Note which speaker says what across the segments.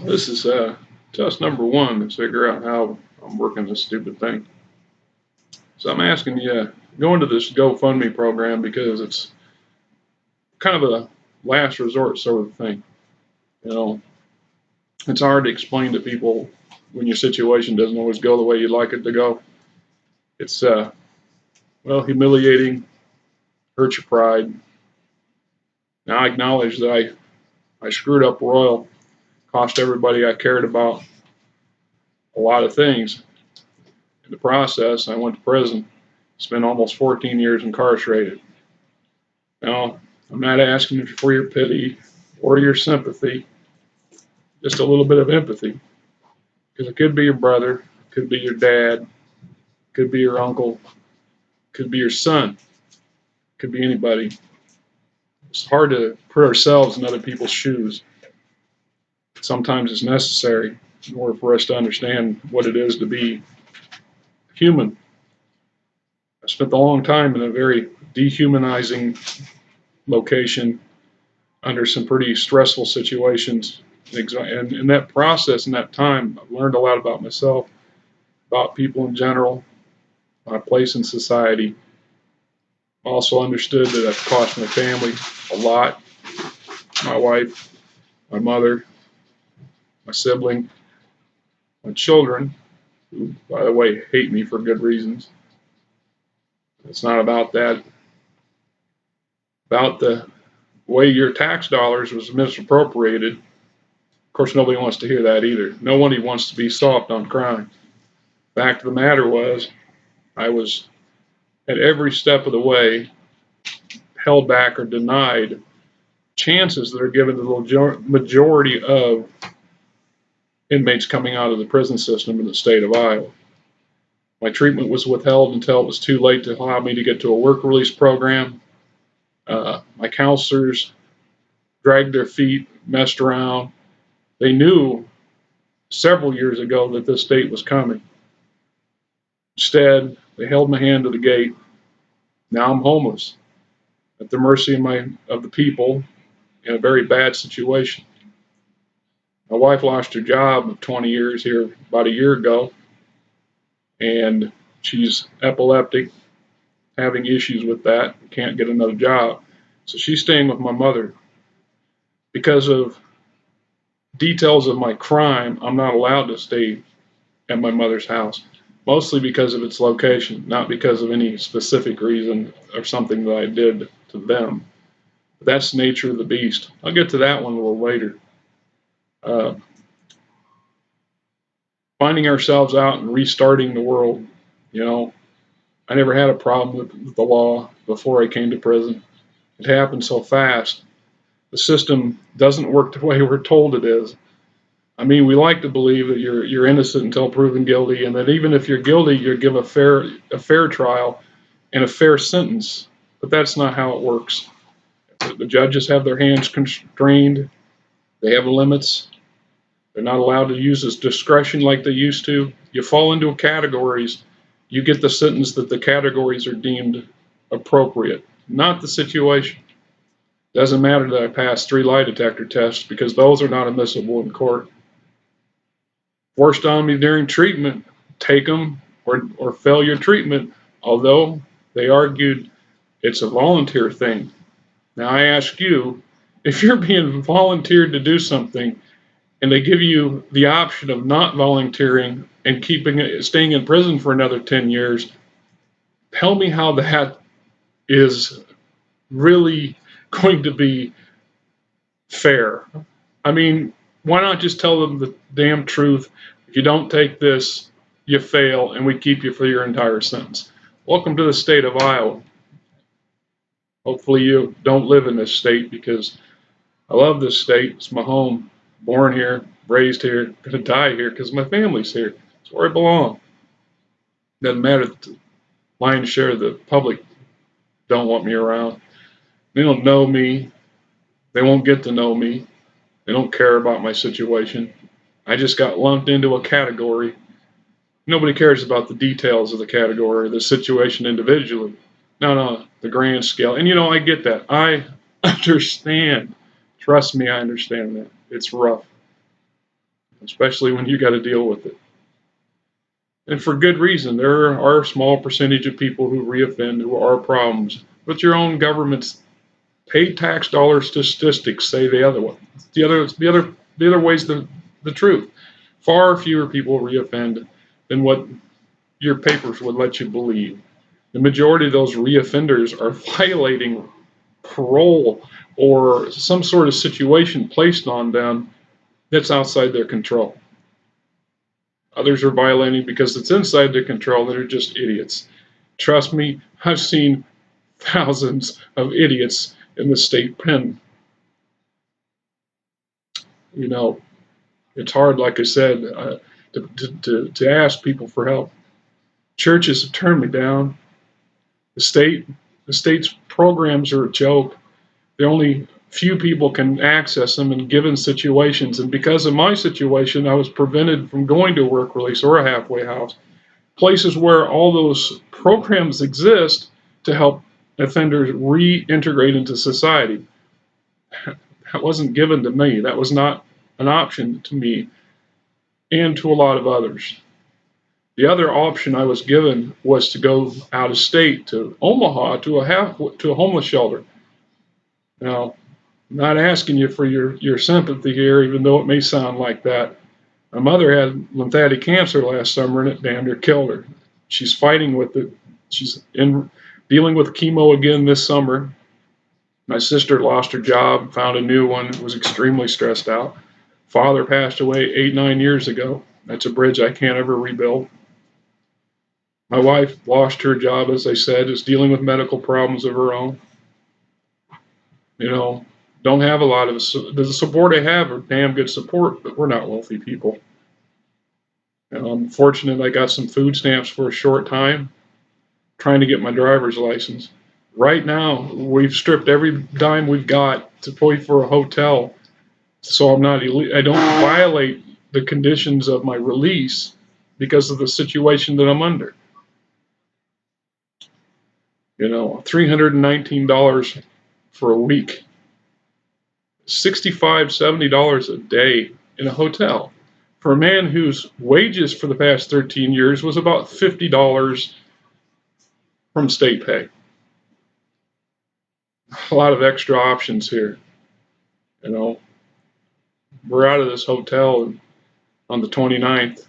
Speaker 1: This is test number one to figure out how I'm working this stupid thing. So I'm asking you, go into this GoFundMe program because it's kind of a last resort sort of thing. You know, it's hard to explain to people when your situation doesn't always go the way you'd like it to go. It's, well, humiliating, hurts your pride. Now I acknowledge that I screwed up royal, cost everybody I cared about a lot of things. In the process, I went to prison, spent almost 14 years incarcerated. Now, I'm not asking for your pity or your sympathy, just a little bit of empathy. Because it could be your brother, could be your dad, could be your uncle, could be your son, could be anybody. It's hard to put ourselves in other people's shoes. Sometimes it's necessary in order for us to understand what it is to be human. I spent a long time in a very dehumanizing location under some pretty stressful situations. And in that process, in that time, I've learned a lot about myself, about people in general, my place in society. I also understood that I've cost my family a lot, my wife, my mother, my sibling, my children, who, by the way, hate me for good reasons. It's not about that. About the way your tax dollars was misappropriated. Of course, nobody wants to hear that either. Nobody wants to be soft on crime. Fact of the matter was, I was at every step of the way held back or denied chances that are given to the majority of inmates coming out of the prison system in the state of Iowa. My treatment was withheld until it was too late to allow me to get to a work release program. My counselors dragged their feet, messed around. They knew several years ago that this date was coming. Instead, they held my hand to the gate. Now I'm homeless, at the mercy of the people in a very bad situation. My wife lost her job of 20 years here about a year ago, and she's epileptic, having issues with that, can't get another job. So she's staying with my mother. Because of details of my crime, I'm not allowed to stay at my mother's house, mostly because of its location, not because of any specific reason or something that I did to them. But that's the nature of the beast. I'll get to that one a little later. Uh, Finding ourselves out and restarting the world. You know, I never had a problem with the law before I came to prison. It happened so fast. The system doesn't work the way we're told it is. I mean, we like to believe that you're innocent until proven guilty, and that even if you're guilty, you're given a fair trial and a fair sentence. But that's not how it works. The judges have their hands constrained. They have limits. They're not allowed to use this discretion like they used to. You fall into categories, you get the sentence that the categories are deemed appropriate, not the situation. Doesn't matter that I passed 3 lie detector tests because those are not admissible in court. Forced on me during treatment, take them or fail your treatment, although they argued it's a volunteer thing. Now I ask you, if you're being volunteered to do something and they give you the option of not volunteering and staying in prison for another 10 years, tell me how that is really going to be fair. I mean, why not just tell them the damn truth? If you don't take this, you fail, and we keep you for your entire sentence. Welcome to the state of Iowa. Hopefully you don't live in this state, because I love this state. It's my home. Born here, raised here, gonna die here because my family's here. It's where I belong. Doesn't matter that the lion's share of the public don't want me around. They don't know me. They won't get to know me. They don't care about my situation. I just got lumped into a category. Nobody cares about the details of the category or the situation individually. No, the grand scale. And I get that. I understand. Trust me, I understand that. It's rough. especially when you got to deal with it. And for good reason. There are a small percentage of people who reoffend who are problems. But your own government's paid tax dollar statistics say the other one. The other way's the truth. Far fewer people reoffend than what your papers would let you believe. The majority of those reoffenders are violating parole or some sort of situation placed on them that's outside their control. Others are violating because it's inside their control. They're just idiots. Trust me, I've seen thousands of idiots in the state pen. You know, it's hard, like I said, to ask people for help. Churches have turned me down. The state, the state's programs are a joke. There are only few people can access them in given situations, and because of my situation, I was prevented from going to a work release or a halfway house. Places where all those programs exist to help offenders reintegrate into society. That wasn't given to me. That was not an option to me and to a lot of others. The other option I was given was to go out of state to Omaha to a homeless shelter. Now, I'm not asking you for your sympathy here, even though it may sound like that. My mother had lymphatic cancer last summer, and it damn near killed her. She's fighting with it. She's dealing with chemo again this summer. My sister lost her job, found a new one, was extremely stressed out. Father passed away 8-9 years ago. That's a bridge I can't ever rebuild. My wife lost her job, as I said, is dealing with medical problems of her own. You know, don't have a lot of the support I have are damn good support, but we're not wealthy people. And I'm fortunate I got some food stamps for a short time, trying to get my driver's license. Right now, we've stripped every dime we've got to pay for a hotel, so I don't violate the conditions of my release because of the situation that I'm under. You know, $319 for a week, $65-70 a day in a hotel for a man whose wages for the past 13 years was about $50 from state pay. A lot of extra options here. You know, we're out of this hotel on the 29th,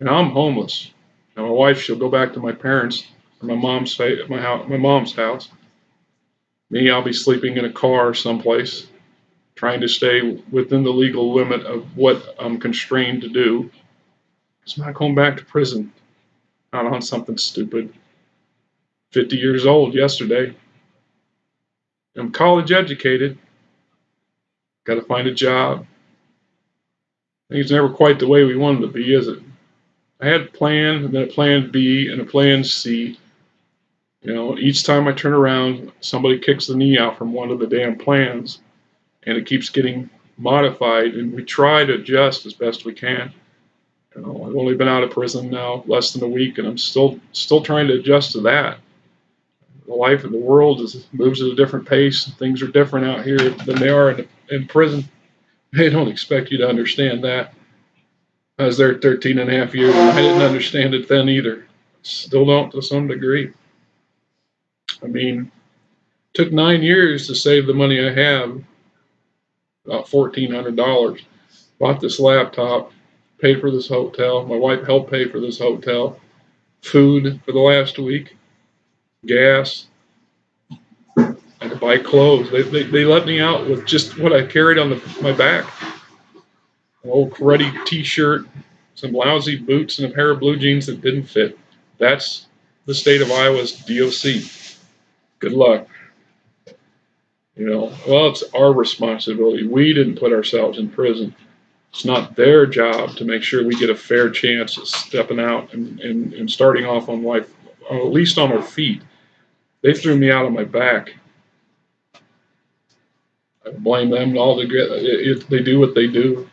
Speaker 1: and I'm homeless. Now my wife, she'll go back to my parents or my mom's house. Me, I'll be sleeping in a car someplace, trying to stay within the legal limit of what I'm constrained to do. I'm not going back to prison, not on something stupid. 50 years old yesterday. I'm college educated. Got to find a job. Things never quite the way we wanted to be, is it? I had a plan, and then a plan B, and a plan C. You know, each time I turn around, somebody kicks the knee out from one of the damn plans, and it keeps getting modified, and we try to adjust as best we can. You know, I've only been out of prison now less than a week, and I'm still trying to adjust to that. The life of the world moves at a different pace. Things are different out here than they are in prison. They don't expect you to understand that. I was there 13 and a half years, and I didn't understand it then either. Still don't to some degree. I mean, it took 9 years to save the money I have, about $1,400. Bought this laptop, paid for this hotel. My wife helped pay for this hotel. Food for the last week. Gas. I had to buy clothes. They let me out with just what I carried on my back. An old karate t-shirt, some lousy boots, and a pair of blue jeans that didn't fit. That's the state of Iowa's DOC. Good luck. You know, well, it's our responsibility. We didn't put ourselves in prison. It's not their job to make sure we get a fair chance at stepping out and starting off on life, at least on our feet. They threw me out on my back. I blame them altogether. They do what they do.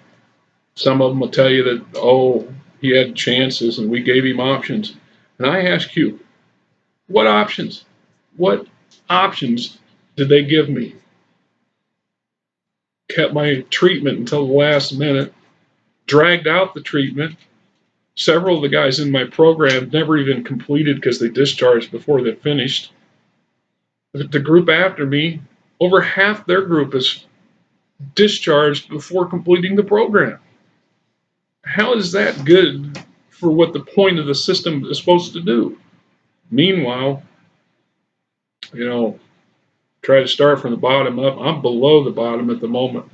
Speaker 1: Some of them will tell you that, oh, he had chances and we gave him options. And I ask you, what options? What options did they give me? Kept my treatment until the last minute. dragged out the treatment. Several of the guys in my program never even completed because they discharged before they finished. The group after me, over half their group is discharged before completing the program. How is that good for what the point of the system is supposed to do? Meanwhile, try to start from the bottom up. I'm below the bottom at the moment.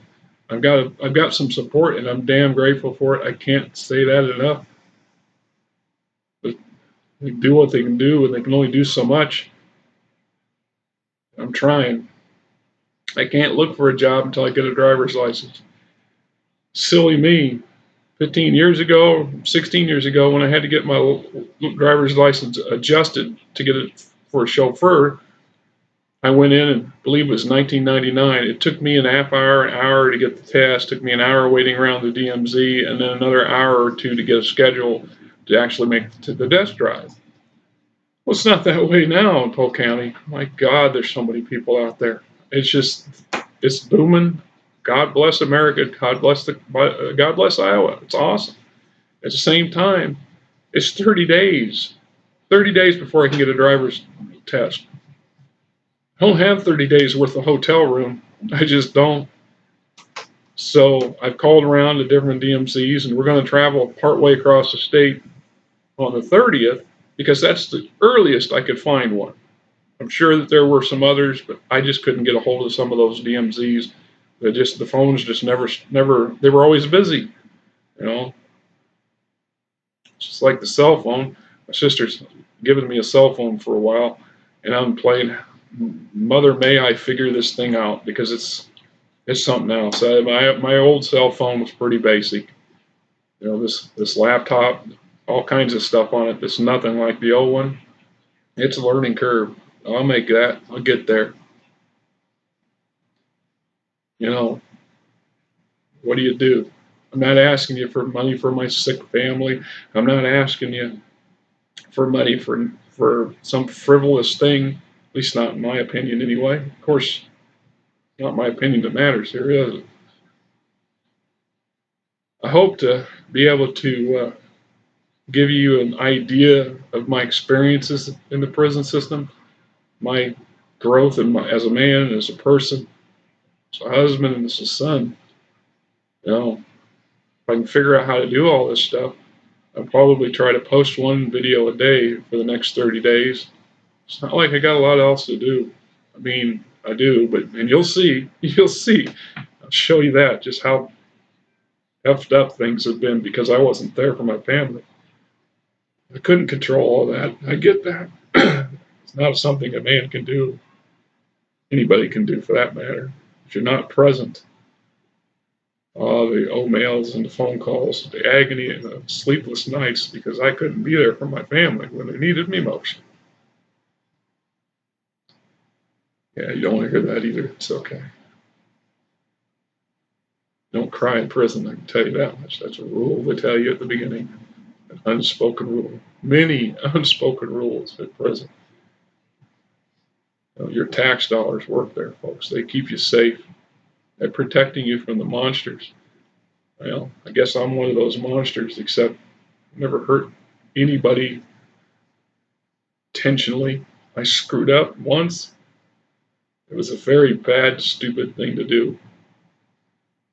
Speaker 1: I've got some support, and I'm damn grateful for it. I can't say that enough. But they do what they can do, and they can only do so much. I'm trying. I can't look for a job until I get a driver's license. Silly me. 15 years ago, 16 years ago, when I had to get my driver's license adjusted to get it for a chauffeur, I went in and I believe it was 1999. It took me an hour to get the test. It took me an hour waiting around the DMZ, and then another hour or two to get a schedule to actually make it to the test drive. Well, it's not that way now in Polk County. My God, there's so many people out there. It's booming. God bless America. God bless Iowa. It's awesome. At the same time, it's 30 days. 30 days before I can get a driver's test. I don't have 30 days worth of hotel room. I just don't. So I've called around to different DMCs, and we're going to travel partway across the state on the 30th because that's the earliest I could find one. I'm sure that there were some others, but I just couldn't get a hold of some of those DMZs. The phones just never, they were always busy, Just like the cell phone. My sister's given me a cell phone for a while, and I'm playing Mother May I figure this thing out, because it's something else. My old cell phone was pretty basic. This laptop, all kinds of stuff on it. It's nothing like the old one. It's a learning curve. I'll make that. I'll get there. What do you do? I'm not asking you for money for my sick family. I'm not asking you for money for some frivolous thing, at least not in my opinion anyway. Of course, not my opinion that matters here, is it? I hope to be able to give you an idea of my experiences in the prison system, my growth as a man, as a person, as a husband, and as a son. If I can figure out how to do all this stuff, I'll probably try to post one video a day for the next 30 days. It's not like I got a lot else to do. I mean, I do, and you'll see. I'll show you that, just how effed up things have been because I wasn't there for my family. I couldn't control all that. I get that. It's not something a man can do. Anybody can do, for that matter. If you're not present. The mails and the phone calls, the agony and the sleepless nights because I couldn't be there for my family when they needed me most. Yeah, you don't want to hear that either. It's okay. Don't cry in prison, I can tell you that much. That's a rule they tell you at the beginning. An unspoken rule. Many unspoken rules at prison. Your tax dollars work there, folks. They keep you safe. They're protecting you from the monsters. Well, I guess I'm one of those monsters, except I never hurt anybody intentionally. I screwed up once. It was a very bad, stupid thing to do.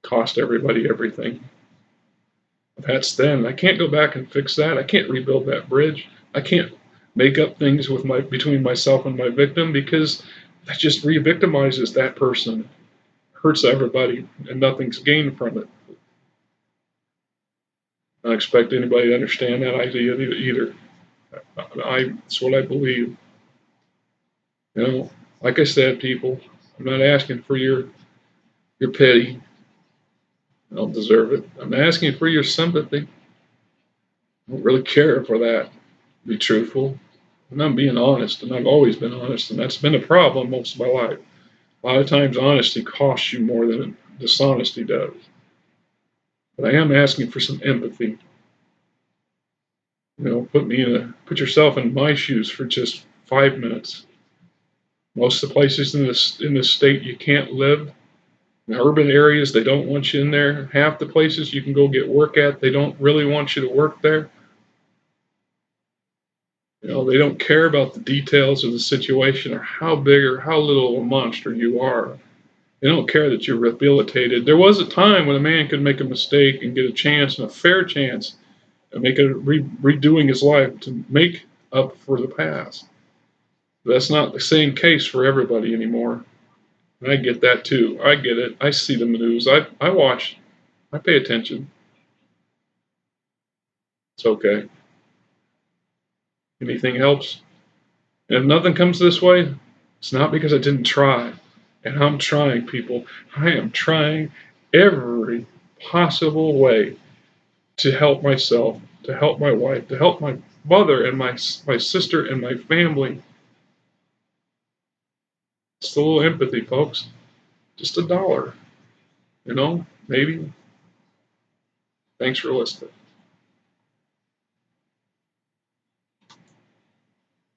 Speaker 1: Cost everybody everything. That's then. I can't go back and fix that. I can't rebuild that bridge. I can't make up things between myself and my victim, because that just re-victimizes that person. Hurts everybody, and nothing's gained from it. I don't expect anybody to understand that idea either. It's what I believe. Like I said, people, I'm not asking for your pity. I don't deserve it. I'm asking for your sympathy. I don't really care for that. Be truthful. And I'm being honest, and I've always been honest, and that's been a problem most of my life. A lot of times honesty costs you more than dishonesty does. But I am asking for some empathy. Put yourself in my shoes for just 5 minutes. Most of the places in this state you can't live, In urban areas, they don't want you in there. Half the places you can go get work at, they don't really want you to work there. They don't care about the details of the situation or how big or how little of a monster you are. They don't care that you're rehabilitated. There was a time when a man could make a mistake and get a chance and a fair chance and make redoing his life to make up for the past. But that's not the same case for everybody anymore. And I get that too. I get it. I see the news. I watch. I pay attention. It's okay. Anything helps. And if nothing comes this way, it's not because I didn't try. And I'm trying, people. I am trying every possible way to help myself, to help my wife, to help my mother and my sister and my family. Just a little empathy, folks. Just $1, maybe. Thanks for listening.